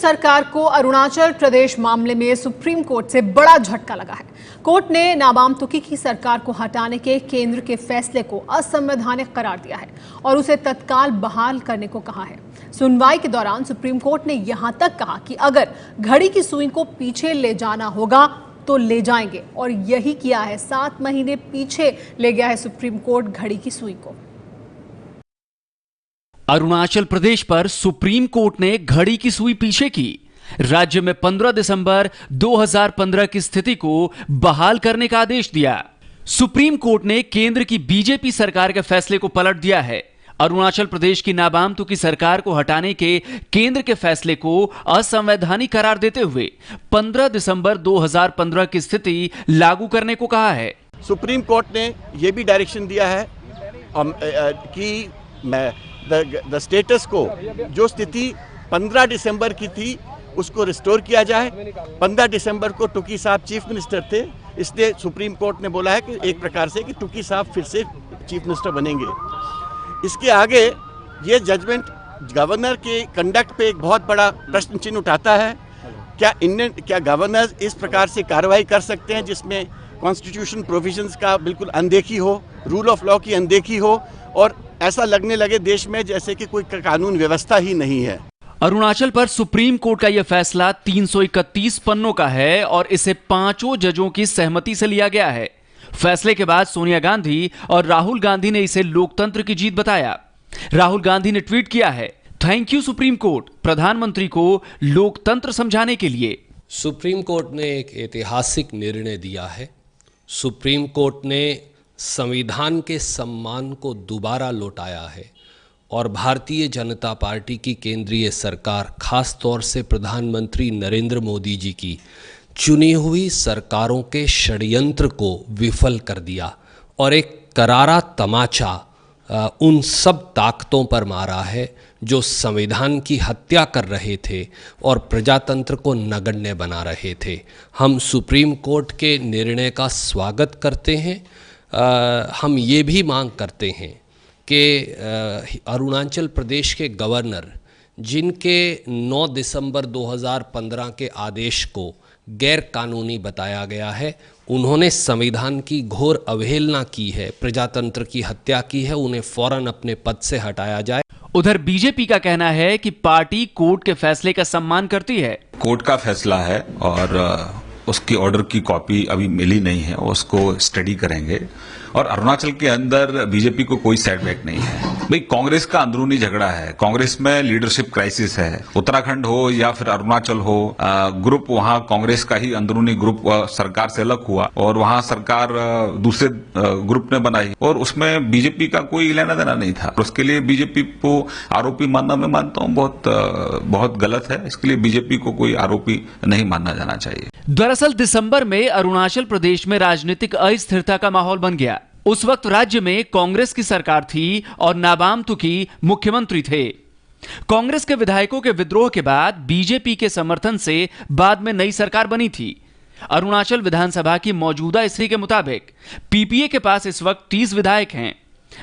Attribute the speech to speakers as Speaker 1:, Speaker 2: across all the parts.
Speaker 1: सरकार को अरुणाचल प्रदेश मामले में सुप्रीम कोर्ट से बड़ा झटका लगा है। कोर्ट ने नाबाम तुकी की सरकार को हटाने के केंद्र के फैसले को असंवैधानिक करार दिया है और उसे तत्काल बहाल करने को कहा है। सुनवाई के दौरान सुप्रीम कोर्ट ने यहां तक कहा कि अगर घड़ी की सुई को पीछे ले जाना होगा तो ले जाएंगे, और यही किया है। 7 महीने पीछे ले गया है सुप्रीम कोर्ट घड़ी की सुई को।
Speaker 2: अरुणाचल प्रदेश पर सुप्रीम कोर्ट ने घड़ी की सुई पीछे की। राज्य में 15 दिसंबर 2015 की स्थिति को बहाल करने का आदेश दिया। सुप्रीम कोर्ट ने केंद्र की बीजेपी सरकार के फैसले को पलट दिया है। अरुणाचल प्रदेश की नाबाम तुकी सरकार को हटाने के केंद्र के फैसले को असंवैधानिक करार देते हुए 15 दिसंबर 2015 की स्थिति लागू करने को कहा है।
Speaker 3: सुप्रीम कोर्ट ने यह भी डायरेक्शन दिया है कि द स्टेटस को, जो स्थिति 15 दिसंबर की थी उसको रिस्टोर किया जाए। 15 दिसंबर को टुकी साहब चीफ मिनिस्टर थे, इसलिए सुप्रीम कोर्ट ने बोला है कि एक प्रकार से कि टुकी साहब फिर से चीफ मिनिस्टर बनेंगे। इसके आगे ये जजमेंट गवर्नर के कंडक्ट पे एक बहुत बड़ा प्रश्न चिन्ह उठाता है। क्या गवर्नर इस प्रकार से कार्रवाई कर सकते हैं जिसमें कॉन्स्टिट्यूशन प्रोविजंस का बिल्कुल अनदेखी हो, रूल ऑफ लॉ की अनदेखी हो, और ऐसा लगने लगे देश में जैसे कि कोई कानून व्यवस्था ही नहीं है।
Speaker 2: अरुणाचल पर सुप्रीम कोर्ट का यह फैसला 331 पन्नों का है और इसे 5 जजों की सहमति से लिया गया है। फैसले के बाद सोनिया गांधी और राहुल गांधी ने इसे लोकतंत्र की जीत बताया। राहुल गांधी ने ट्वीट किया है, थैंक यू सुप्रीम कोर्ट, प्रधानमंत्री को लोकतंत्र समझाने के लिए।
Speaker 4: सुप्रीम कोर्ट ने एक ऐतिहासिक निर्णय दिया है। सुप्रीम कोर्ट ने संविधान के सम्मान को दोबारा लौटाया है और भारतीय जनता पार्टी की केंद्रीय सरकार, खास तौर से प्रधानमंत्री नरेंद्र मोदी जी की चुनी हुई सरकारों के षड्यंत्र को विफल कर दिया और एक करारा तमाचा उन सब ताकतों पर मारा है जो संविधान की हत्या कर रहे थे और प्रजातंत्र को नगण्य बना रहे थे। हम सुप्रीम कोर्ट के निर्णय का स्वागत करते हैं। हम ये भी मांग करते हैं कि अरुणाचल प्रदेश के गवर्नर, जिनके 9 दिसंबर 2015 के आदेश को गैर कानूनी बताया गया है, उन्होंने संविधान की घोर अवहेलना की है, प्रजातंत्र की हत्या की है, उन्हें फौरन अपने पद से हटाया जाए।
Speaker 2: उधर बीजेपी का कहना है कि पार्टी कोर्ट के फैसले का सम्मान करती है।
Speaker 5: कोर्ट का फैसला है और उसकी ऑर्डर की कॉपी अभी मिली नहीं है, उसको स्टडी करेंगे। और अरुणाचल के अंदर बीजेपी को कोई सेटबैक नहीं है। भाई कांग्रेस का अंदरूनी झगड़ा है, कांग्रेस में लीडरशिप क्राइसिस है। उत्तराखंड हो या फिर अरुणाचल हो, ग्रुप वहां कांग्रेस का ही अंदरूनी ग्रुप सरकार से अलग हुआ और वहां सरकार दूसरे ग्रुप ने बनाई और उसमें बीजेपी का कोई लेना देना नहीं था। उसके लिए बीजेपी को आरोपी मानना मैं मानता हूं बहुत गलत है। इसके लिए बीजेपी को कोई आरोपी नहीं मानना जाना चाहिए।
Speaker 2: दरअसल दिसंबर में अरुणाचल प्रदेश में राजनीतिक अस्थिरता का माहौल बन गया। उस वक्त राज्य में कांग्रेस की सरकार थी और नाबाम तुकी मुख्यमंत्री थे। कांग्रेस के विधायकों के विद्रोह के बाद बीजेपी के समर्थन से बाद में नई सरकार बनी थी। अरुणाचल विधानसभा की मौजूदा स्थिति के मुताबिक पीपीए के पास इस वक्त 30 विधायक हैं,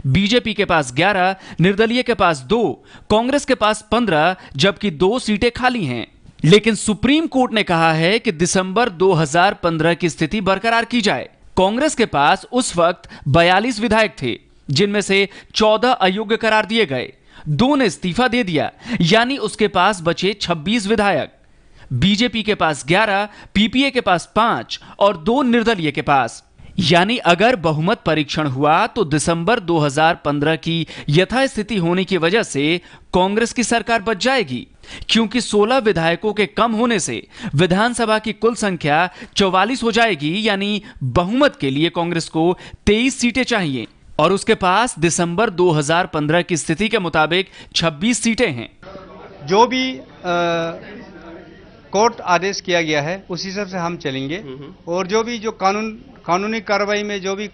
Speaker 2: बीजेपी के पास 11, निर्दलीय के पास 2, कांग्रेस के पास 15, जबकि 2 सीटें खाली हैं। लेकिन सुप्रीम कोर्ट ने कहा है कि दिसंबर 2015 की स्थिति बरकरार की जाए। कांग्रेस के पास उस वक्त 42 विधायक थे, जिनमें से 14 अयोग्य करार दिए गए, 2 ने इस्तीफा दे दिया, यानी उसके पास बचे 26 विधायक। बीजेपी के पास 11, पीपीए के पास 5 और 2 निर्दलीय के पास। यानी अगर बहुमत परीक्षण हुआ तो दिसंबर 2015 की यथास्थिति होने की वजह से कांग्रेस की सरकार बच जाएगी, क्योंकि 16 विधायकों के कम होने से विधानसभा की कुल संख्या 44 हो जाएगी। यानी बहुमत के लिए कांग्रेस को 23 सीटें चाहिए और उसके पास दिसंबर 2015 की स्थिति के मुताबिक 26 सीटें हैं।
Speaker 6: जो भी कोर्ट आदेश किया गया है उस हिसाब से हम चलेंगे और जो भी जो कानूनी कार्रवाई में जो भी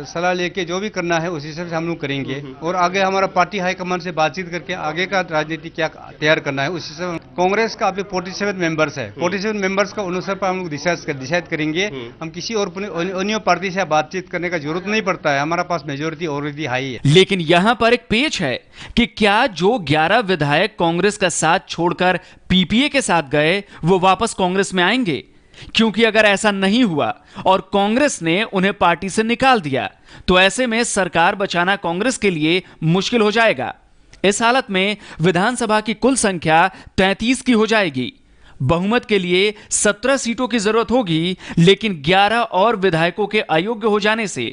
Speaker 6: सलाह लेके जो भी करना है उस हिसाब से हम लोग करेंगे और आगे हमारा पार्टी हाईकमान से बातचीत करके आगे का राजनीति क्या तैयार करना है उस हिसाब से कांग्रेस का अभी 47 मेंबर्स है, 47 मेंबर्स का अनुसार पर हम लोग डिसाइड करेंगे। हम किसी और अन्य पार्टी से बातचीत करने का जरूरत नहीं पड़ता है, हमारा पास मेजोरिटी ऑलरेडी हाई है।
Speaker 2: लेकिन यहां पर एक पेच है कि क्या जो 11 विधायक कांग्रेस का साथ छोड़कर पीपीए के साथ गए वो वापस कांग्रेस में आएंगे? क्योंकि अगर ऐसा नहीं हुआ और कांग्रेस ने उन्हें पार्टी से निकाल दिया तो ऐसे में सरकार बचाना कांग्रेस के लिए मुश्किल हो जाएगा। इस हालत में विधानसभा की कुल संख्या 33 की हो जाएगी। बहुमत के लिए 17 सीटों की जरूरत होगी, लेकिन 11 और विधायकों के अयोग्य हो जाने से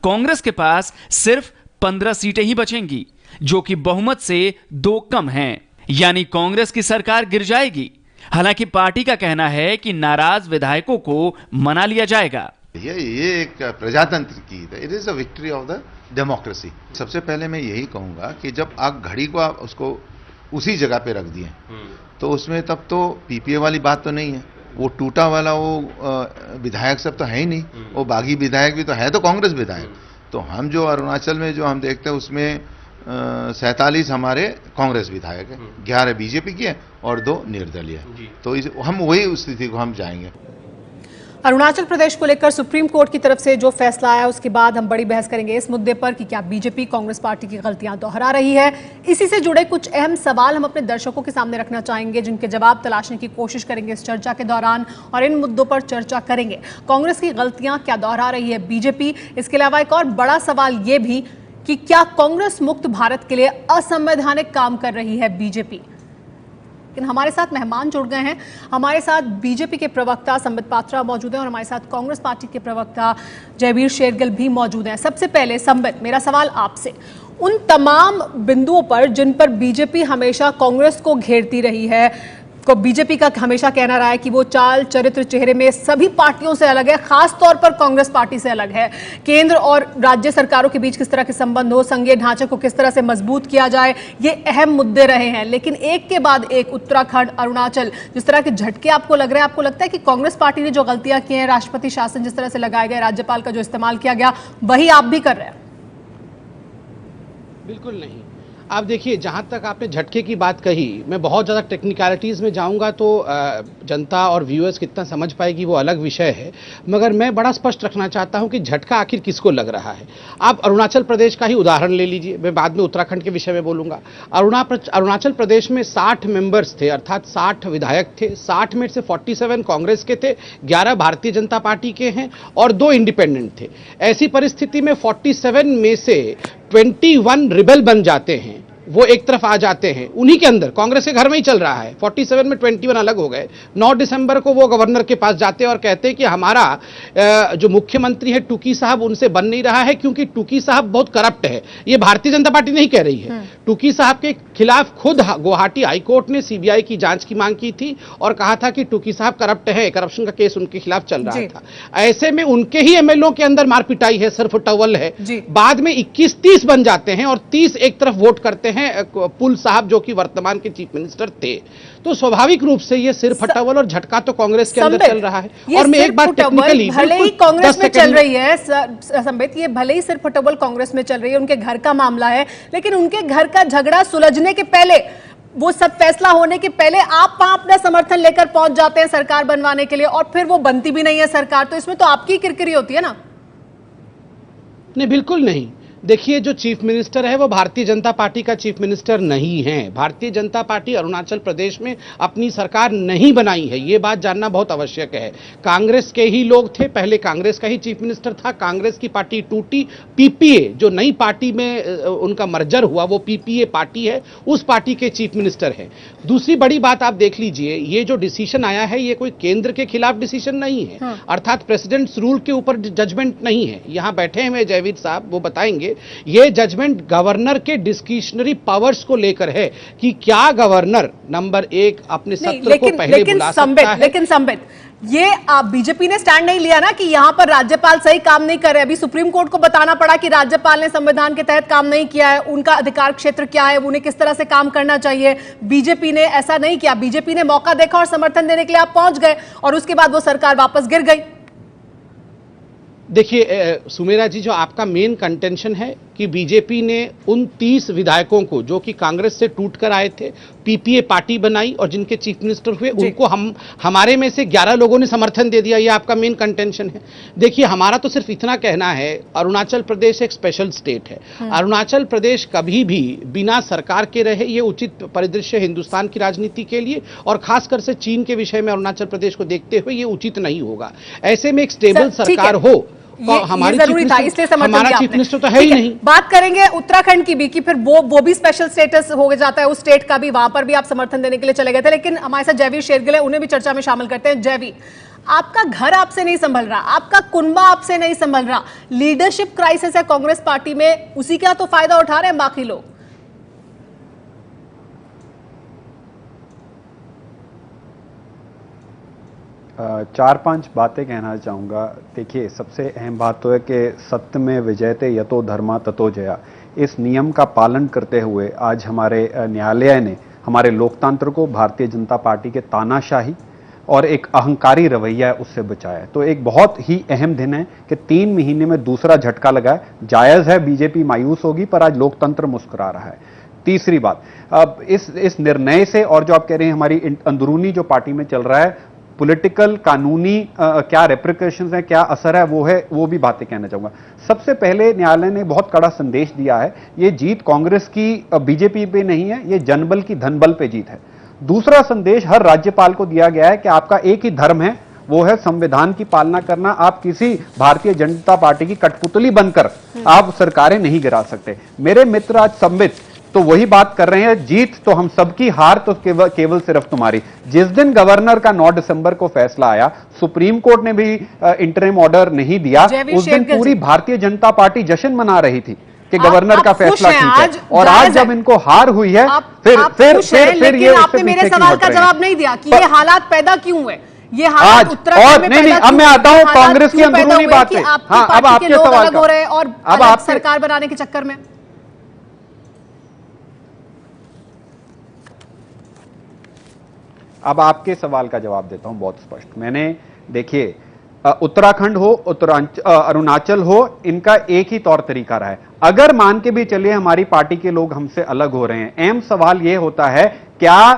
Speaker 2: कांग्रेस के पास सिर्फ 15 सीटें ही बचेंगी, जो कि बहुमत से 2 कम हैं। यानी कांग्रेस की सरकार गिर जाएगी। हालांकि पार्टी का कहना है कि नाराज विधायकों को मना लिया जाएगा।
Speaker 7: ये एक प्रजातंत्र की, it is a victory of the democracy. सबसे पहले मैं यही कहूंगा कि जब आप घड़ी को आप उसको उसी जगह पे रख दिए तो उसमें तब तो पीपीए वाली बात तो नहीं है, वो टूटा वाला वो विधायक सब तो है ही नहीं, वो बागी विधायक भी तो है, तो कांग्रेस विधायक। तो हम जो अरुणाचल में जो हम देखते हैं उसमें 47 हमारे कांग्रेस विधायक है, 11 बीजेपी के और 2 निर्दलीय। तो हम वही स्थिति को हम जाएंगे।
Speaker 1: अरुणाचल प्रदेश को लेकर सुप्रीम कोर्ट की तरफ से जो फैसला आया उसके बाद हम बड़ी बहस करेंगे इस मुद्दे पर कि क्या बीजेपी कांग्रेस पार्टी की गलतियां दोहरा रही है। इसी से जुड़े कुछ अहम सवाल हम अपने दर्शकों के सामने रखना चाहेंगे, जिनके जवाब तलाशने की कोशिश करेंगे इस चर्चा के दौरान और इन मुद्दों पर चर्चा करेंगे। कांग्रेस की गलतियां क्या दोहरा रही है बीजेपी? इसके अलावा एक और बड़ा सवाल ये भी कि क्या कांग्रेस मुक्त भारत के लिए असंवैधानिक काम कर रही है बीजेपी? लेकिन हमारे साथ मेहमान जुड़ गए हैं। हमारे साथ बीजेपी के प्रवक्ता संबित पात्रा मौजूद हैं और हमारे साथ कांग्रेस पार्टी के प्रवक्ता जयवीर शेरगिल भी मौजूद हैं। सबसे पहले संबित, मेरा सवाल आपसे, उन तमाम बिंदुओं पर जिन पर बीजेपी हमेशा कांग्रेस को घेरती रही है, को बीजेपी का हमेशा कहना रहा है कि वो चाल चरित्र चेहरे में सभी पार्टियों से अलग है, खास तौर पर कांग्रेस पार्टी से अलग है। केंद्र और राज्य सरकारों के बीच किस तरह के संबंध हो, संघीय ढांचे को किस तरह से मजबूत किया जाए, ये अहम मुद्दे रहे हैं। लेकिन एक के बाद एक उत्तराखंड, अरुणाचल, जिस तरह के झटके आपको लग रहे हैं, आपको लगता है कि कांग्रेस पार्टी ने जो गलतियां की हैं, राष्ट्रपति शासन जिस तरह से लगाए गए, राज्यपाल का जो इस्तेमाल किया गया, वही आप भी कर रहे हैं?
Speaker 8: बिल्कुल नहीं। आप देखिए, जहाँ तक आपने झटके की बात कही, मैं बहुत ज़्यादा टेक्निकलिटीज़ में जाऊँगा तो जनता और व्यूअर्स कितना समझ पाएगी वो अलग विषय है, मगर मैं बड़ा स्पष्ट रखना चाहता हूँ कि झटका आखिर किसको लग रहा है। आप अरुणाचल प्रदेश का ही उदाहरण ले लीजिए, मैं बाद में उत्तराखंड के विषय में बोलूँगा। अरुणाचल प्रदेश में 60 मेंबर्स थे, अर्थात 60 विधायक थे। 60 में से 47 कांग्रेस के थे, 11 भारतीय जनता पार्टी के हैं और 2 इंडिपेंडेंट थे। ऐसी परिस्थिति में 47 में से 21 रिबेल बन जाते हैं, वो एक तरफ आ जाते हैं। उन्हीं के अंदर कांग्रेस के घर में ही चल रहा है। 47 में 21 अलग हो गए। 9 दिसंबर को वो गवर्नर के पास जाते हैं और कहते हैं कि हमारा जो मुख्यमंत्री है टूकी साहब, उनसे बन नहीं रहा है क्योंकि टूकी साहब बहुत करप्ट है। ये भारतीय जनता पार्टी नहीं कह रही है, टूकी साहब के खिलाफ खुद गुवाहाटी हाईकोर्ट ने सीबीआई की जांच की मांग की थी और कहा था कि टूकी साहब करप्ट है, करप्शन का केस उनके खिलाफ चल रहा था। ऐसे में उनके ही एमएलओ के अंदर मारपिटाई है, सिर्फ टवल है। बाद में 21-30 बन जाते हैं और 30 एक तरफ वोट करते हैं पुल साहब, जो कि वर्तमान के चीफ मिनिस्टर थे। तो स्वाभाविक रूप से ये सिर फटावल और झटका तो कांग्रेस के अंदर चल रहा है। और मैं एक बात टेक्निकली,
Speaker 1: भले ही कांग्रेस में चल रही है संबित, ये भले ही सिर फटावल कांग्रेस में चल रही है, उनके घर का मामला है, लेकिन उनके घर का झगड़ा सुलझने के पहले, वो सब फैसला होने के पहले आप वहां अपना समर्थन लेकर पहुंच जाते हैं सरकार बनवाने के लिए, और फिर वो बनती भी नहीं है सरकार, तो इसमें तो आपकी किरकिरी होती है ना?
Speaker 8: नहीं, बिल्कुल नहीं। देखिए, जो चीफ मिनिस्टर है वो भारतीय जनता पार्टी का चीफ मिनिस्टर नहीं है। भारतीय जनता पार्टी अरुणाचल प्रदेश में अपनी सरकार नहीं बनाई है, ये बात जानना बहुत आवश्यक है। कांग्रेस के ही लोग थे, पहले कांग्रेस का ही चीफ मिनिस्टर था, कांग्रेस की पार्टी टूटी, पीपीए जो नई पार्टी में उनका मर्जर हुआ, वो पीपीए पार्टी है, उस पार्टी के चीफ मिनिस्टर है। दूसरी बड़ी बात आप देख लीजिए, ये जो डिसीजन आया है ये कोई केंद्र के खिलाफ डिसीजन नहीं है, अर्थात प्रेसिडेंट्स रूल के ऊपर जजमेंट नहीं है। यहाँ बैठे हुए जयवीर साहब वो बताएंगे, ये जजमेंट गवर्नर के डिस्क्रिशनरी पावर्स को लेकर है कि क्या गवर्नर नंबर 1 अपने सत्र को पहले बुला सकता है।
Speaker 1: लेकिन संबित, ये आप बीजेपी ने स्टैंड नहीं लिया ना कि यहां पर राज्यपाल सही काम नहीं कर रहे। अभी सुप्रीम कोर्ट को बताना पड़ा कि राज्यपाल ने संविधान के तहत काम नहीं किया है, उनका अधिकार क्षेत्र क्या है, उन्हें किस तरह से काम करना चाहिए। बीजेपी ने ऐसा नहीं किया। बीजेपी ने मौका देखा और समर्थन देने के लिए आप पहुंच गए और उसके बाद वो सरकार वापस गिर गई।
Speaker 8: देखिए सुमेरा जी, जो आपका मेन कंटेंशन है कि बीजेपी ने उन 30 विधायकों को जो कि कांग्रेस से टूट कर आए थे, पीपीए पार्टी बनाई और जिनके चीफ मिनिस्टर हुए, उनको हमारे में से 11 लोगों ने समर्थन दे दिया। ये आपका मेन कंटेंशन है। देखिए, हमारा तो सिर्फ इतना कहना है, अरुणाचल प्रदेश एक स्पेशल स्टेट है। अरुणाचल प्रदेश कभी भी बिना सरकार के रहे, ये उचित परिदृश्य हिंदुस्तान की राजनीति के लिए और खासकर से चीन के विषय में अरुणाचल प्रदेश को देखते हुए ये उचित नहीं होगा। ऐसे में एक स्टेबल सरकार हो,
Speaker 1: ये जरूरी था, इसलिए समर्थन
Speaker 8: हमारा
Speaker 1: किया
Speaker 8: चीफ
Speaker 1: आपने।
Speaker 8: मिनिस्टर तो है ही नहीं।
Speaker 1: बात करेंगे उत्तराखंड की भी कि फिर वो भी स्पेशल स्टेटस हो जाता है उस स्टेट का भी, वहां पर भी आप समर्थन देने के लिए चले गए थे। लेकिन हमारे साथ जयवीर शेरगिल है, उन्हें भी चर्चा में शामिल करते हैं। जयवीर, आपका घर आपसे नहीं संभल रहा, आपका कुनबा आपसे नहीं संभल रहा, लीडरशिप क्राइसिस है कांग्रेस पार्टी में, उसी का तो फायदा उठा रहे हैं बाकी लोग।
Speaker 9: 4-5 बातें कहना चाहूँगा। देखिए, सबसे अहम बात तो है कि सत्य में विजयते यतो धर्मा ततो जया। इस नियम का पालन करते हुए आज हमारे न्यायालय ने हमारे लोकतंत्र को भारतीय जनता पार्टी के तानाशाही और एक अहंकारी रवैया है उससे बचाया है। तो एक बहुत ही अहम दिन है कि 3 महीने में दूसरा झटका लगा है। जायज़ है बीजेपी मायूस होगी, पर आज लोकतंत्र मुस्कुरा रहा है। तीसरी बात, अब इस निर्णय से, और जो आप कह रहे हैं हमारी अंदरूनी जो पार्टी में चल रहा है, पॉलिटिकल कानूनी क्या रेप्रिकॉशंस हैं, क्या असर है, वो भी बातें कहना चाहूंगा। सबसे पहले न्यायालय ने बहुत कड़ा संदेश दिया है, ये जीत कांग्रेस की बीजेपी पे नहीं है, ये जनबल की धनबल पे जीत है। दूसरा संदेश हर राज्यपाल को दिया गया है कि आपका एक ही धर्म है, वो है संविधान की पालना करना। आप किसी भारतीय जनता पार्टी की कठपुतली बनकर आप सरकारें नहीं गिरा सकते। मेरे मित्र आज संबित तो वही बात कर रहे हैं, जीत तो हम सबकी, हार तो केवल सिर्फ तुम्हारी। जिस दिन गवर्नर का 9 दिसंबर को फैसला आया, सुप्रीम कोर्ट ने भी इंटरिम ऑर्डर नहीं दिया, उस दिन पूरी भारतीय जनता पार्टी जश्न मना रही थी कि गवर्नर का फैसला ठीक है। और आज जब इनको हार हुई है, फिर
Speaker 1: ये आपने मेरे सवाल का जवाब नहीं दिया कि ये हालात पैदा क्यों हुए। ये हालात उत्तराखंड में
Speaker 9: नहीं, अब मैं आता हूं कांग्रेस की अंदरूनी बात पे। हाँ, अब आपके सवाल
Speaker 1: हो रहे हैं और अब सरकार बनाने के चक्कर में
Speaker 9: अब आपके सवाल का जवाब देता हूं बहुत स्पष्ट। मैंने, देखिए, उत्तराखंड हो, अरुणाचल हो, इनका एक ही तौर तरीका रहा है। अगर मान के भी चलिए हमारी पार्टी के लोग हमसे अलग हो रहे हैं, अहम सवाल यह होता है, क्या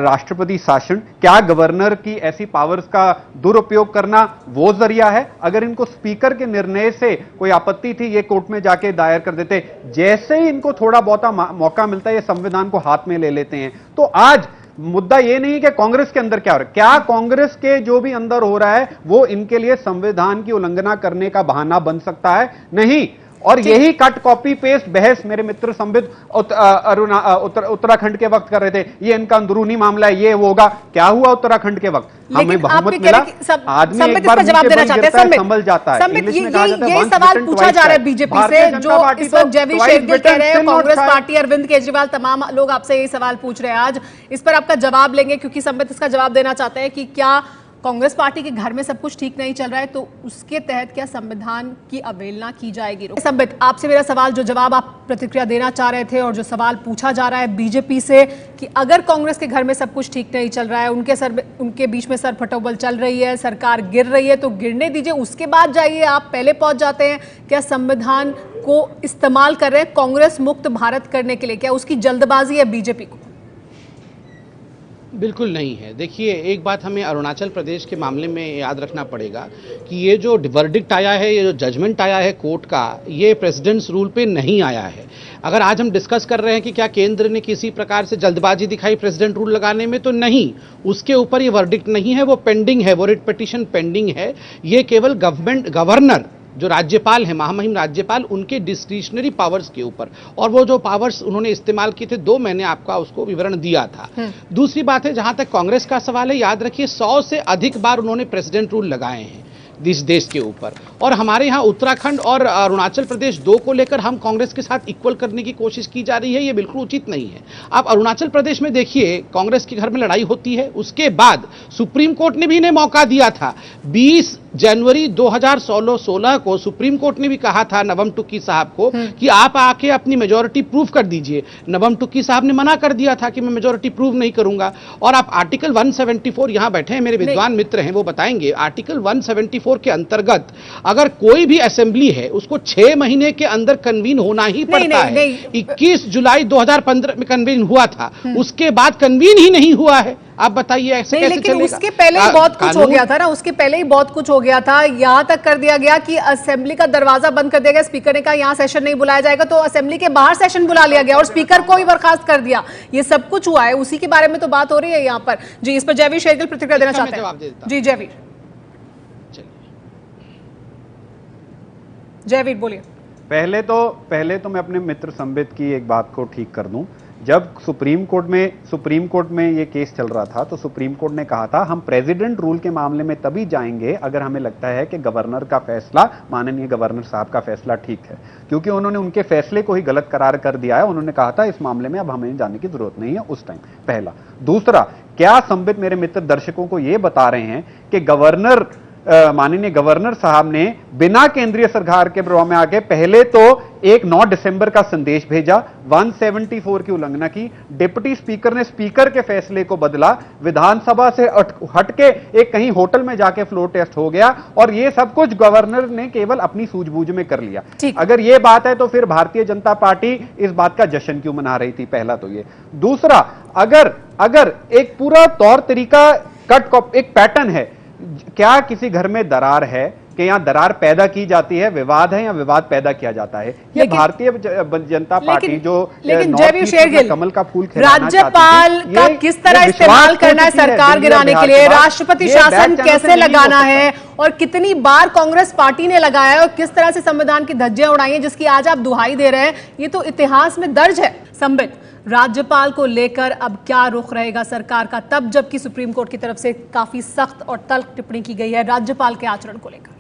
Speaker 9: राष्ट्रपति शासन, क्या गवर्नर की ऐसी पावर्स का दुरुपयोग करना वो जरिया है? अगर इनको स्पीकर के निर्णय से कोई आपत्ति थी, ये कोर्ट में जाके दायर कर देते। जैसे ही इनको थोड़ा बहुता मौका मिलता है, ये संविधान को हाथ में ले लेते हैं। तो आज मुद्दा ये नहीं कि कांग्रेस के अंदर क्या हो रहा है, क्या कांग्रेस के जो भी अंदर हो रहा है वो इनके लिए संविधान की उल्लंघना करने का बहाना बन सकता है? नहीं। और यही कट कॉपी पेस्ट बहस मेरे मित्र संबित उत्तराखंड के वक्त कर रहे थे, ये इनका अंदरूनी मामला है, ये होगा। क्या हुआ उत्तराखंड के वक्त? हमें बहुमत मिला, आदमी एक बार
Speaker 1: जवाब देना चाहते हैं,
Speaker 9: संभल जाता है।
Speaker 1: ये सवाल पूछा जा रहा है बीजेपी से, जो इस वक्त जयवीर शेरगिल कह रहे हैं, कांग्रेस पार्टी, अरविंद केजरीवाल, तमाम लोग आपसे यही सवाल पूछ रहे हैं आज। इस पर आपका जवाब लेंगे क्योंकि संबित इसका जवाब देना चाहते हैं कि क्या कांग्रेस पार्टी के घर में सब कुछ ठीक नहीं चल रहा है, तो उसके तहत क्या संविधान की अवहेलना की जाएगी? संबित, आपसे मेरा सवाल, जो जवाब आप प्रतिक्रिया देना चाह रहे थे और जो सवाल पूछा जा रहा है बीजेपी से कि अगर कांग्रेस के घर में सब कुछ ठीक नहीं चल रहा है, उनके बीच में सरफटोबल चल रही है, सरकार गिर रही है, तो गिरने दीजिए, उसके बाद जाइए, आप पहले पहुंच जाते हैं। क्या संविधान को इस्तेमाल कर रहे हैं कांग्रेस मुक्त भारत करने के लिए? क्या उसकी जल्दबाजी है बीजेपी को?
Speaker 8: बिल्कुल नहीं है। देखिए, एक बात हमें अरुणाचल प्रदेश के मामले में याद रखना पड़ेगा कि ये जो वर्डिक्ट आया है, ये जो जजमेंट आया है कोर्ट का, ये प्रेसिडेंट्स रूल पे नहीं आया है। अगर आज हम डिस्कस कर रहे हैं कि क्या केंद्र ने किसी प्रकार से जल्दबाजी दिखाई प्रेसिडेंट रूल लगाने में, तो नहीं, उसके ऊपर ये वर्डिक्ट नहीं है, वो पेंडिंग है, वो रिट पिटीशन पेंडिंग है। ये केवल गवर्नर, जो राज्यपाल है, महामहिम राज्यपाल, उनके डिस्क्रिशनरी पावर्स के ऊपर, और वो जो पावर्स उन्होंने इस्तेमाल किए थे, 2 मैंने आपका उसको विवरण दिया था। दूसरी बात है, जहां तक कांग्रेस का सवाल है, याद रखिए 100 से अधिक बार उन्होंने प्रेसिडेंट रूल लगाए हैं इस देश के ऊपर, और हमारे यहाँ उत्तराखंड और अरुणाचल प्रदेश 2 को लेकर हम कांग्रेस के साथ इक्वल करने की कोशिश की जा रही है, ये बिल्कुल उचित नहीं है। आप अरुणाचल प्रदेश में देखिए, कांग्रेस के घर में लड़ाई होती है, उसके बाद सुप्रीम कोर्ट ने भी इन्हें मौका दिया था। 20 जनवरी 2016 को सुप्रीम कोर्ट ने भी कहा था नवम टुक्की साहब को कि आप आके अपनी मेजोरिटी प्रूव कर दीजिए। नवम टुक्की साहब ने मना कर दिया था कि मैं मेजोरिटी प्रूव नहीं करूंगा। और आप आर्टिकल 174, यहां बैठे हैं मेरे विद्वान मित्र हैं, वो बताएंगे आर्टिकल 174 के अंतर्गत अगर कोई भी असेंबली है उसको 6 महीने के अंदर कन्वीन होना ही पड़ता है। 21 जुलाई 2015 में कन्वीन हुआ था, उसके बाद कन्वीन ही नहीं हुआ है। आप बताइए ऐसे कैसे
Speaker 1: लेकिन
Speaker 8: चलेगा?
Speaker 1: उसके पहले ही बहुत कुछ हो गया था ना, उसके पहले ही बहुत कुछ हो गया था। यहां तक कर दिया गया कि असेंबली का दरवाजा बंद कर दिया गया। स्पीकर ने कहा यहां सेशन नहीं बुलाया जाएगा, तो असेंबली के बाहर सेशन बुला लिया गया और स्पीकर को भी बर्खास्त कर दिया। ये सब कुछ हुआ है, उसी के बारे में तो बात हो रही है यहाँ पर। जी, इस पर जयवीर शेरगिल प्रतिक्रिया देना चाहते हैं। जी जयवीर, जयवीर बोलिए।
Speaker 9: पहले तो मैं अपने मित्र संबित की एक बात को ठीक कर दूं। जब सुप्रीम कोर्ट में ये केस चल रहा था तो सुप्रीम कोर्ट ने कहा था हम प्रेसिडेंट रूल के मामले में तभी जाएंगे अगर हमें लगता है कि गवर्नर का फैसला, माननीय गवर्नर साहब का फैसला ठीक है, क्योंकि उन्होंने उनके फैसले को ही गलत करार कर दिया है। उन्होंने कहा था इस मामले में अब हमें जाने की जरूरत नहीं है उस टाइम। पहला। दूसरा, क्या संबित मेरे मित्र दर्शकों को यह बता रहे हैं कि माननीय गवर्नर साहब ने बिना केंद्रीय सरकार के प्रभाव में आके पहले तो एक 9 दिसंबर का संदेश भेजा, 174 की उल्लंघना की, डिप्टी स्पीकर ने स्पीकर के फैसले को बदला, विधानसभा से हटके एक कहीं होटल में जाके फ्लोर टेस्ट हो गया, और यह सब कुछ गवर्नर ने केवल अपनी सूझबूझ में कर लिया। अगर यह बात है तो फिर भारतीय जनता पार्टी इस बात का जश्न क्यों मना रही थी? पहला तो ये। दूसरा, अगर एक पूरा तौर तरीका एक पैटर्न है, क्या किसी घर में दरार है कि यहां दरार पैदा की जाती है, विवाद है, या विवाद पैदा किया जाता है? ये भारतीय जनता पार्टी जो
Speaker 1: जयवीर शेरगिल,
Speaker 9: कमल का फूल
Speaker 1: राज्यपाल का किस तरह इस्तेमाल करना है सरकार गिराने के लिए, राष्ट्रपति शासन कैसे लगाना है, और कितनी बार कांग्रेस पार्टी ने लगाया है, और किस तरह से संविधान की धज्जियां उड़ाई हैं जिसकी आज आप दुहाई दे रहे हैं, ये तो इतिहास में दर्ज है। संबित, राज्यपाल को लेकर अब क्या रुख रहेगा सरकार का, तब जबकि सुप्रीम कोर्ट की तरफ से काफी सख्त और तल्ख टिप्पणी की गई है राज्यपाल के आचरण को लेकर?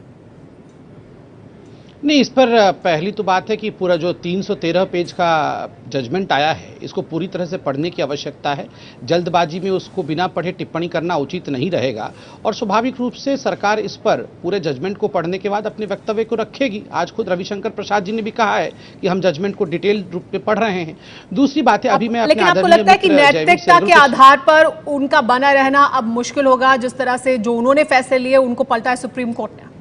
Speaker 8: नहीं, इस पर पहली तो बात है कि पूरा जो 313 पेज का जजमेंट आया है इसको पूरी तरह से पढ़ने की आवश्यकता है। जल्दबाजी में उसको बिना पढ़े टिप्पणी करना उचित नहीं रहेगा, और स्वाभाविक रूप से सरकार इस पर पूरे जजमेंट को पढ़ने के बाद अपने वक्तव्य को रखेगी। आज खुद रविशंकर प्रसाद जी ने भी कहा है कि हम जजमेंट को डिटेल रूप में पढ़ रहे हैं। दूसरी बात है, अभी मैं
Speaker 1: लेकिन आपको लगता है कि नैतिकता के आधार पर उनका बना रहना अब मुश्किल होगा, जिस तरह से जो उन्होंने फैसले लिए उनको पलटा है सुप्रीम कोर्ट ने?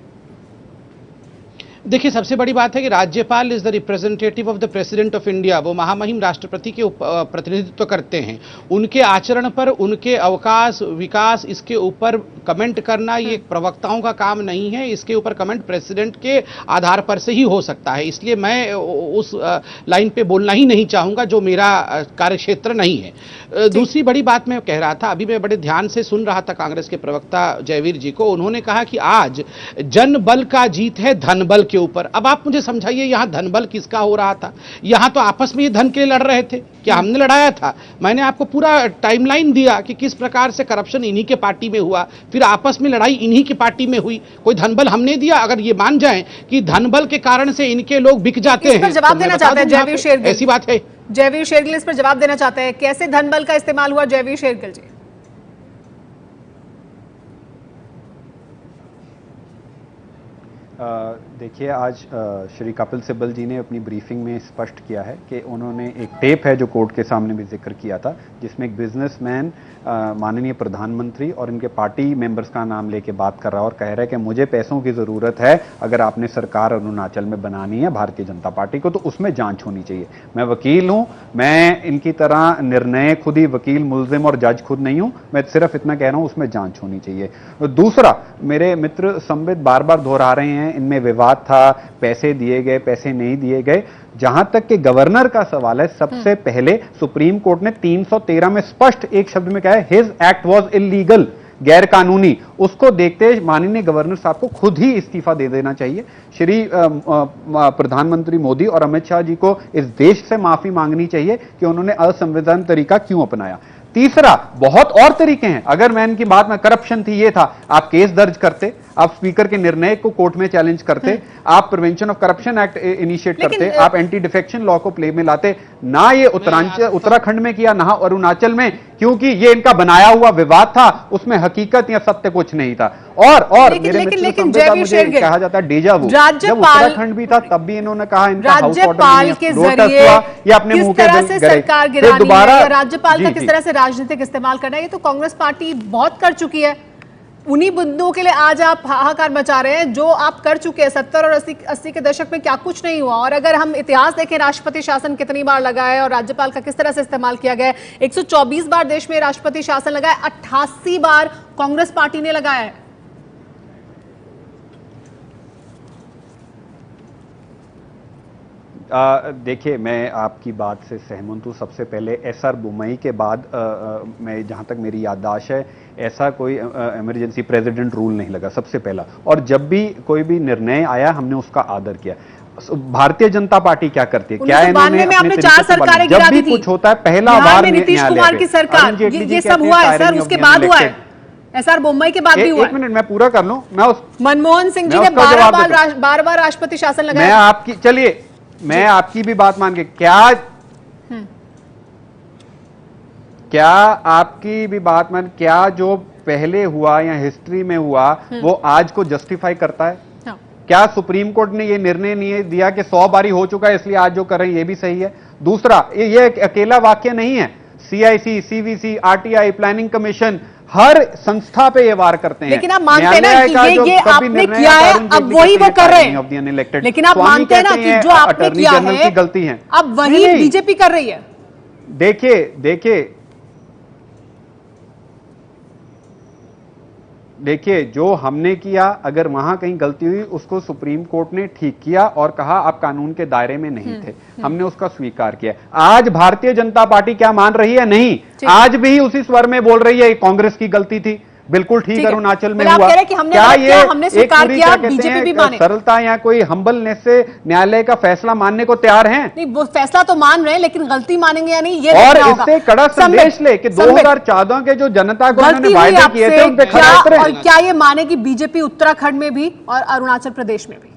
Speaker 8: देखिए, सबसे बड़ी बात है कि राज्यपाल is the representative of the president of India. वो महामहिम राष्ट्रपति के प्रतिनिधित्व करते हैं। उनके आचरण पर, उनके अवकाश विकास, इसके ऊपर कमेंट करना ये प्रवक्ताओं का काम नहीं है। इसके ऊपर कमेंट प्रेसिडेंट के आधार पर से ही हो सकता है। इसलिए मैं उस लाइन पे बोलना ही नहीं चाहूँगा जो मेरा कार्यक्षेत्र नहीं है। दूसरी बड़ी बात मैं कह रहा था, अभी मैं बड़े ध्यान से सुन रहा था कांग्रेस के प्रवक्ता जयवीर जी को। उन्होंने कहा कि आज जन बल का जीत है धन बल के ऊपर। अब आप मुझे समझाइए, यहां धन बल किसका हो रहा था? यहां तो आपस में ये धन के लिए लड़ रहे थे। क्या हमने लड़ाया था? मैंने आपको पूरा टाइमलाइन दिया कि किस प्रकार से करप्शन इन्हीं के पार्टी में हुआ, फिर आपस में लड़ाई इन्हीं की पार्टी में हुई। कोई धन बल हमने दिया? अगर ये मान जाएं कि धन बल के कारण से इनके लोग बिक जाते हैं,
Speaker 1: जवाब देना चाहते हैं जयवीर शेरगिल।
Speaker 8: ऐसी बात है।
Speaker 1: जयवीर शेरगिल इस पर जवाब देना चाहते हैं, कैसे धन बल का इस्तेमाल हुआ? जयवीर शेरगिल जी।
Speaker 9: देखिए, आज श्री कपिल सिब्बल जी ने अपनी ब्रीफिंग में स्पष्ट किया है कि उन्होंने एक टेप है जो कोर्ट के सामने भी जिक्र किया था, जिसमें एक बिजनेसमैन माननीय प्रधानमंत्री और इनके पार्टी मेंबर्स का नाम लेके बात कर रहा है और कह रहा है कि मुझे पैसों की ज़रूरत है, अगर आपने सरकार अरुणाचल में बनानी है भारतीय जनता पार्टी को तो उसमें जांच होनी चाहिए। मैं वकील हूं, मैं इनकी तरह निर्णय खुद ही वकील, मुल्जिम और जज खुद नहीं हूं, मैं सिर्फ इतना कह रहा हूं उसमें जांच होनी चाहिए। दूसरा, मेरे मित्र संबित बार बार दोहरा रहे हैं इनमें विवाद था, पैसे दिए गए, पैसे नहीं दिए गए। जहां तक कि गवर्नर का सवाल है, सबसे पहले सुप्रीम कोर्ट ने 313 में स्पष्ट एक शब्द में कहा है हिज एक्ट वाज इल्लीगल, गैर कानूनी। उसको देखते माननीय गवर्नर साहब को खुद ही इस्तीफा दे देना चाहिए। श्री प्रधानमंत्री मोदी और अमित शाह जी को इस देश से माफी मांगनी चाहिए कि उन्होंने असंवैधानिक तरीका क्यों अपनाया। तीसरा, बहुत और तरीके हैं। अगर मैं इनकी बात में करप्शन थी, ये था, आप केस दर्ज करते, आप स्पीकर के निर्णय को कोर्ट में चैलेंज करते, आप prevention of corruption act initiate करते, आप एंटी डिफेक्शन लॉ को प्ले में लाते। ना ये उत्तराखंड में किया, ना अरुणाचल में, क्योंकि ये इनका बनाया हुआ विवाद था, उसमें हकीकत या सत्य कुछ नहीं था। और
Speaker 1: लेकिन-
Speaker 9: मेरे
Speaker 1: लेकिन-
Speaker 9: मित्र
Speaker 1: लेकिन
Speaker 9: संबित का
Speaker 1: जयवीर
Speaker 9: मुझे
Speaker 1: शेरगिल,
Speaker 9: कहा जाता है डेजा वू, जब
Speaker 1: राज्यपाल-
Speaker 9: उत्तराखंड भी था तब भी इन्होंने कहा इनका हाउस ऑर्डर
Speaker 1: राज्यपाल
Speaker 9: नहीं
Speaker 1: के
Speaker 9: है, प्रोटेस्ट
Speaker 1: जरिए
Speaker 9: हुआ, ये अपने
Speaker 1: किस
Speaker 9: मुंह के
Speaker 1: तरह
Speaker 9: बिल
Speaker 1: से
Speaker 9: गए।
Speaker 1: सरकार
Speaker 9: फिर
Speaker 1: गिरानी है
Speaker 9: दोबारा
Speaker 1: या राज्यपाल का
Speaker 9: जी,
Speaker 1: किस
Speaker 9: जी।
Speaker 1: तरह से राजनीतिक इस्तेमाल करना है, ये तो कांग्रेस पार्टी बहुत कर चुकी है। उन्हीं मुद्दों के लिए आज आप हाहाकार मचा रहे हैं जो आप कर चुके हैं। 70 और 80 के दशक में क्या कुछ नहीं हुआ। और अगर हम इतिहास देखें, राष्ट्रपति शासन कितनी बार लगा है और राज्यपाल का किस तरह से इस्तेमाल किया गया है। 124 बार देश में राष्ट्रपति शासन लगा है, 88 बार कांग्रेस पार्टी ने लगाया है।
Speaker 9: देखिए, मैं आपकी बात से सहमत हूँ। सबसे पहले एसआर बुमई के बाद मैं जहाँ तक मेरी याददाश्त है, ऐसा कोई इमरजेंसी प्रेसिडेंट रूल नहीं लगा, सबसे पहला। और जब भी कोई भी निर्णय आया हमने उसका आदर किया। भारतीय जनता पार्टी क्या करती है, क्या
Speaker 1: 1992 में आपने 4 सरकारें गिरा दी थी।
Speaker 9: जब भी कुछ होता है पहला
Speaker 1: बिहार
Speaker 9: बार
Speaker 1: में नीतीश कुमार की सरकार, ये सब हुआ है सर, उसके बाद हुआ है। एसआर बुम्बई के बाद भी हुआ है।
Speaker 9: एक मिनट मैं पूरा कर लूं। मैं उस
Speaker 1: मनमोहन सिंह जी
Speaker 9: मैं
Speaker 1: ने
Speaker 9: उसका जवाब देता
Speaker 1: 12 बार राष्ट्रपति शासन
Speaker 9: मैं
Speaker 1: लगाया।
Speaker 9: आपकी चलिए मैं आपकी भी बात मान के क्या आपकी भी बात मान, क्या जो पहले हुआ या हिस्ट्री में हुआ वो आज को जस्टिफाई करता है?
Speaker 1: हाँ।
Speaker 9: क्या सुप्रीम कोर्ट ने ये निर्णय नहीं दिया कि 100 बारी हो चुका है इसलिए आज जो कर रहे हैं ये भी सही है? दूसरा, ये अकेला वाक्य नहीं है। CIC, CVC, RTI, planning commission हर संस्था पे ये वार करते हैं।
Speaker 1: लेकिन आप मानते हैं ना कि ये आपने किया है, अब वही वो कर रहे हैं। लेकिन आप मानते हैं ना कि जो आपने किया है
Speaker 9: गलती है,
Speaker 1: अब वही बीजेपी कर रही है।
Speaker 9: देखिए जो हमने किया, अगर वहां कहीं गलती हुई उसको सुप्रीम कोर्ट ने ठीक किया और कहा आप कानून के दायरे में नहीं थे, हमने उसका स्वीकार किया। आज भारतीय जनता पार्टी क्या मान रही है? नहीं, आज भी उसी स्वर में बोल रही है कांग्रेस की गलती थी। बिल्कुल ठीक अरुणाचल में हुआ।
Speaker 1: क्या ये हमने स्वीकार किया, बीजेपी भी माने?
Speaker 9: सरलता या कोई हम्बलनेस से न्यायालय का फैसला मानने को तैयार हैं?
Speaker 1: नहीं, वो फैसला तो मान रहे हैं, लेकिन गलती मानेंगे या नहीं ये
Speaker 9: और इससे कड़ा संदेश ले कि 2014 के जो जनता को उन्होंने वायदे किए थे उन पे खरा उतरे।
Speaker 1: और क्या ये माने कि बीजेपी उत्तराखंड में भी और अरुणाचल प्रदेश में भी?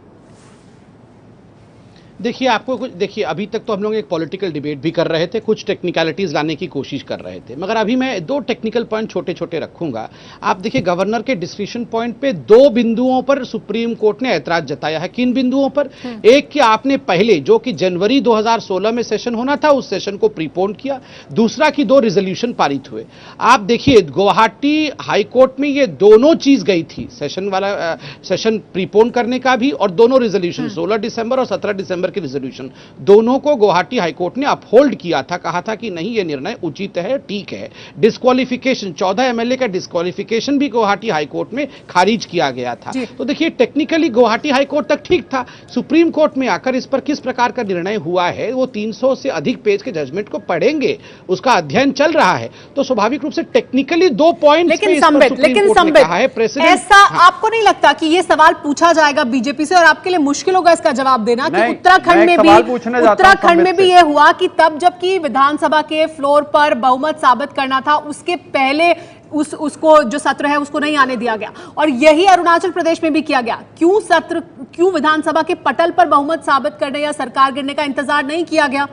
Speaker 8: देखिए आपको कुछ देखिए, अभी तक तो हम लोग एक पॉलिटिकल डिबेट भी कर रहे थे, कुछ टेक्निकलिटीज लाने की कोशिश कर रहे थे, मगर अभी मैं 2 टेक्निकल पॉइंट छोटे छोटे रखूंगा। आप देखिए, गवर्नर के डिस्क्रिप्शन पॉइंट पे 2 बिंदुओं पर सुप्रीम कोर्ट ने ऐतराज जताया है। किन बिंदुओं पर? एक कि आपने पहले जो कि जनवरी 2016 में सेशन होना था उस सेशन को प्रीपोन किया। दूसरा कि 2 रिजोल्यूशन पारित हुए। आप देखिए गुवाहाटी हाईकोर्ट में ये दोनों चीज गई थी, सेशन वाला सेशन प्रीपोन करने का भी और दोनों रिजोल्यूशन 16 दिसंबर और 17 दिसंबर की रिजोल्यूशन, दोनों को गुवाहाटी हाईकोर्ट ने अपहोल्ड किया था। कहा था कि नहीं, ये निर्णय उचित है, ठीक है। डिस्क्वालिफिकेशन 14 एमएलए का डिस्क्वालिफिकेशन भी गुवाहाटी हाईकोर्ट में खारिज किया गया था। तो देखिए, टेक्निकली गुवाहाटी हाईकोर्ट तक ठीक था। सुप्रीम कोर्ट में आकर इस पर किस प्रकार का निर्णय हुआ है, वो 300 से अधिक पेज के जजमेंट को पढ़ेंगे, उसका अध्ययन चल रहा है। तो स्वाभाविक रूप से टेक्निकली 2 पॉइंट
Speaker 1: लेकिन संबित ऐसा आपको नहीं लगता कि ये सवाल पूछा जाएगा बीजेपी से और आपके लिए मुश्किल होगा इसका जवाब देना कि उत्तराखंड में भी ये हुआ कि तब जबकि विधानसभा के फ्लोर पर बहुमत साबित करना था, उसके पहले उसको जो सत्र है उसको नहीं आने दिया गया, और यही अरुणाचल प्रदेश में भी किया गया। क्यों विधानसभा के पटल पर बहुमत साबित करने या सरकार गिरने का इंतजार नहीं किया गया?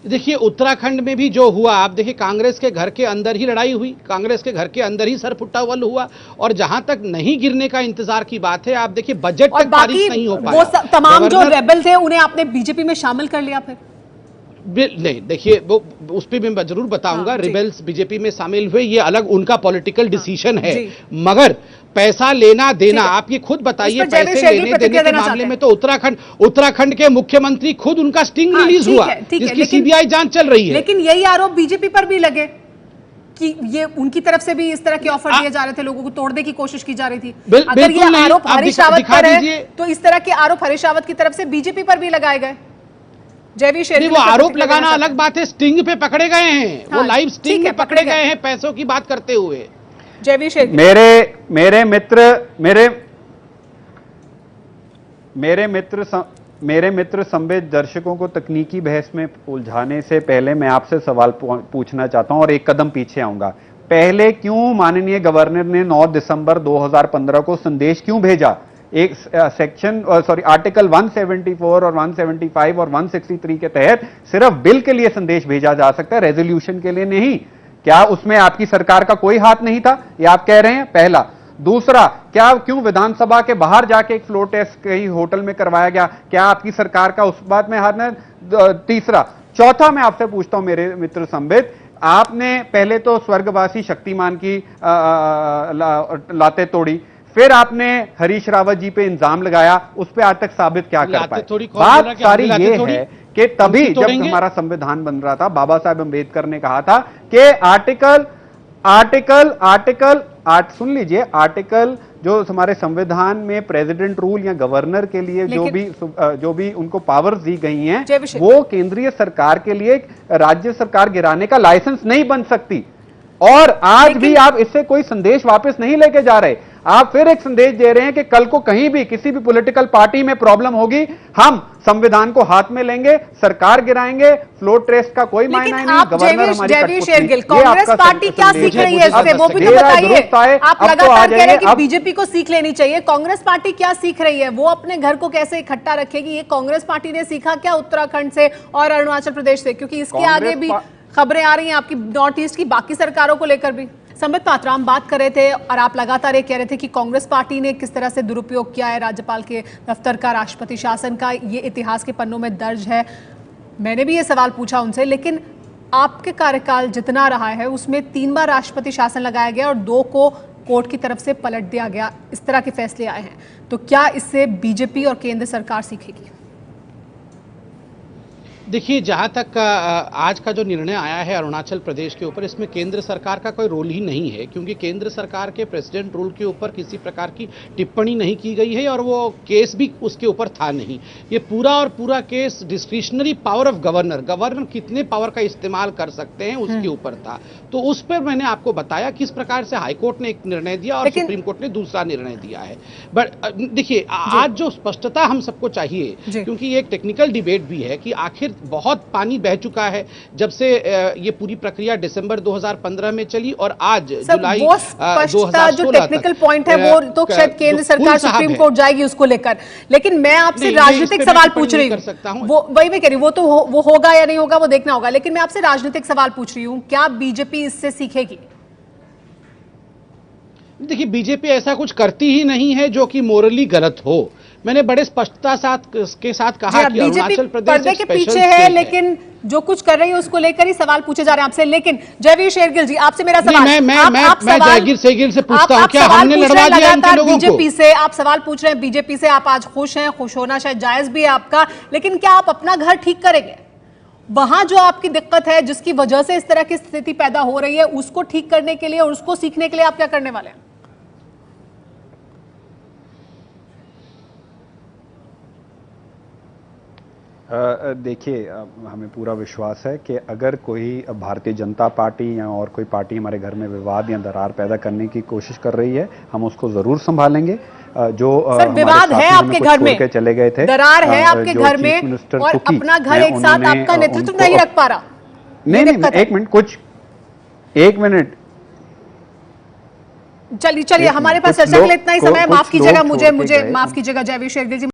Speaker 8: देखिए, उत्तराखंड में भी जो हुआ, आप देखिए कांग्रेस के घर के अंदर ही लड़ाई हुई, कांग्रेस के घर के अंदर ही सरपुट्टावल हुआ, और जहां तक नहीं गिरने का इंतजार की बात है, आप देखिए बजट तक पारित नहीं हो पाया।
Speaker 1: वो तमाम जो रेबल थे उन्हें आपने बीजेपी में शामिल कर लिया फिर?
Speaker 8: नहीं, देखिए वो उस पर मैं जरूर बताऊंगा। रिबेल्स बीजेपी में शामिल हुए, ये अलग उनका पॉलिटिकल डिसीजन है, मगर पैसा लेना देना, आप ये खुद बताइए, पैसे लेने देने के मामले में तो उत्तराखंड के मुख्यमंत्री खुद उनका स्टिंग रिलीज हुआ, जिसकी सीबीआई जांच चल रही है।
Speaker 1: लेकिन यही आरोप बीजेपी पर भी लगे कि ये उनकी तरफ से भी इस तरह के ऑफर दिए जा रहे थे, लोगों को तोड़ने की कोशिश की जा रही थी। अगर ये आरोप हरीश रावत पर है तो इस तरह के आरोप हरीश रावत की तरफ से बीजेपी पर भी लगाए गए। जयवीर शेरगिल,
Speaker 8: वो आरोप लगाना अलग बात है, स्टिंग पे पकड़े गए हैं, वो लाइव स्टिंग में पकड़े गए हैं पैसों की बात करते हुए।
Speaker 1: जयवीर शेरगिल,
Speaker 9: मेरे मित्र संबित दर्शकों को तकनीकी बहस में उलझाने से पहले मैं आपसे सवाल पूछना चाहता हूं और एक कदम पीछे आऊंगा। पहले क्यों माननीय गवर्नर ने 9 दिसंबर 2015 को संदेश क्यों भेजा? एक आर्टिकल 174 और 175 और 163 के तहत सिर्फ बिल के लिए संदेश भेजा जा सकता है, रेजोल्यूशन के लिए नहीं। क्या उसमें आपकी सरकार का कोई हाथ नहीं था, ये आप कह रहे हैं? पहला। दूसरा, क्या क्यों विधानसभा के बाहर जाके एक फ्लोर टेस्ट कहीं होटल में करवाया गया, क्या आपकी सरकार का उस बात में हाथ नहीं? तीसरा। चौथा, मैं आपसे पूछता हूं मेरे मित्र संबित, आपने पहले तो स्वर्गवासी शक्तिमान की लाते तोड़ी, फिर आपने हरीश रावत जी पे इल्जाम लगाया, उस पे आज तक साबित क्या कर पाए? बात सारी ये है कि तभी जब हमारा संविधान बन रहा था, बाबा साहेब अम्बेडकर ने कहा था कि सुन लीजिए, आर्टिकल जो हमारे संविधान में प्रेसिडेंट रूल या गवर्नर के लिए जो भी उनको पावर्स दी गई हैं, वो केंद्रीय सरकार के लिए राज्य सरकार गिराने का लाइसेंस नहीं बन सकती। और आज भी आप इससे कोई संदेश वापस नहीं लेके जा रहे। आप फिर एक संदेश दे रहे हैं कि कल को कहीं भी किसी भी पॉलिटिकल पार्टी में प्रॉब्लम होगी, हम संविधान को हाथ में लेंगे, सरकार गिराएंगे, फ्लोर टेस्ट का कोई मायना नहीं, गवर्नर हमारी कठपुतली।
Speaker 1: कांग्रेस पार्टी क्या सीख रही है इससे, वो भी तो बताइए। आप लगातार कह रहे हैं कि बीजेपी को सीख लेनी चाहिए, कांग्रेस पार्टी क्या सीख रही है? वो अपने घर को कैसे इकट्ठा रखेगी? ये कांग्रेस पार्टी ने सीखा क्या उत्तराखंड से और अरुणाचल प्रदेश से? क्योंकि इसके आगे भी खबरें आ रही हैं आपकी नॉर्थ ईस्ट की बाकी सरकारों को लेकर भी। संबित पात्रा, हम बात कर रहे थे और आप लगातार ये कह रहे थे कि कांग्रेस पार्टी ने किस तरह से दुरुपयोग किया है राज्यपाल के दफ्तर का, राष्ट्रपति शासन का, ये इतिहास के पन्नों में दर्ज है। मैंने भी ये सवाल पूछा उनसे, लेकिन आपके कार्यकाल जितना रहा है उसमें 3 बार राष्ट्रपति शासन लगाया गया और 2 को कोर्ट की तरफ से पलट दिया गया। इस तरह के फैसले आए हैं, तो क्या इससे बीजेपी और केंद्र सरकार सीखेगी?
Speaker 8: देखिए, जहाँ तक आज का जो निर्णय आया है अरुणाचल प्रदेश के ऊपर, इसमें केंद्र सरकार का कोई रोल ही नहीं है, क्योंकि केंद्र सरकार के प्रेसिडेंट रूल के ऊपर किसी प्रकार की टिप्पणी नहीं की गई है और वो केस भी उसके ऊपर था नहीं। ये पूरा और पूरा case discretionary power of governor कितने पावर का इस्तेमाल कर सकते हैं उसके ऊपर था। तो उस पर मैंने आपको बताया किस प्रकार से हाईकोर्ट ने एक निर्णय दिया और सुप्रीम कोर्ट ने दूसरा निर्णय दिया है। बट देखिए, आज जो स्पष्टता हम सबको चाहिए, क्योंकि ये एक टेक्निकल डिबेट भी है कि आखिर बहुत पानी बह चुका है जब से ये पूरी प्रक्रिया दिसंबर 2015 में चली और आज जुलाई 2016
Speaker 1: जो टेक्निकल पॉइंट है वो तो शायद केंद्र सरकार सुप्रीम कोर्ट जाएगी उसको लेकर। लेकिन मैं आपसे राजनीतिक सवाल पूछ रही हूँ, वो वही मैं कह रही हूँ, वो होगा या नहीं होगा वो देखना होगा, लेकिन मैं आपसे राजनीतिक सवाल पूछ रही हूँ, क्या बीजेपी इससे सीखेगी?
Speaker 8: देखिए, बीजेपी ऐसा कुछ करती ही नहीं है जो कि मोरली गलत हो। मैंने बड़े स्पष्टता के साथ कहा कि अरुणाचल प्रदेश
Speaker 1: पर्दे के पीछे है, लेकिन जो कुछ कर रही है उसको लेकर ही सवाल पूछे जा रहे हैं आपसे। लेकिन जयवीर शेरगिल जी, आपसे मेरा सवाल,
Speaker 8: मैं जयवीर शेरगिल से पूछता हूं, क्या हमने लड़वा दिया इनके लोगों को?
Speaker 1: बीजेपी से आप सवाल पूछ रहे हैं, बीजेपी से आप आज खुश हैं, खुश होना शायद जायज भी है आपका, लेकिन क्या आप अपना घर ठीक करेंगे? वहां जो आपकी दिक्कत है, जिसकी वजह से इस तरह की स्थिति पैदा हो रही है, उसको ठीक करने के लिए और उसको सीखने के लिए आप क्या करने वाले हैं?
Speaker 9: देखिए, हमें पूरा विश्वास है कि अगर कोई भारतीय जनता पार्टी या और कोई पार्टी हमारे घर में विवाद या दरार पैदा करने की कोशिश कर रही है, हम उसको जरूर संभालेंगे। जो
Speaker 1: सर, विवाद है आपके घर में,
Speaker 9: चले गए थे,
Speaker 1: दरार है आपके घर में और अपना घर एक साथ आपका नेतृत्व नहीं रख पा रहा।
Speaker 9: नहीं, एक मिनट
Speaker 1: चलिए हमारे पास चर्चा के लिए इतना ही समय। माफ कीजिएगा, मुझे माफ कीजिएगा जयवीर शेरगिल जी।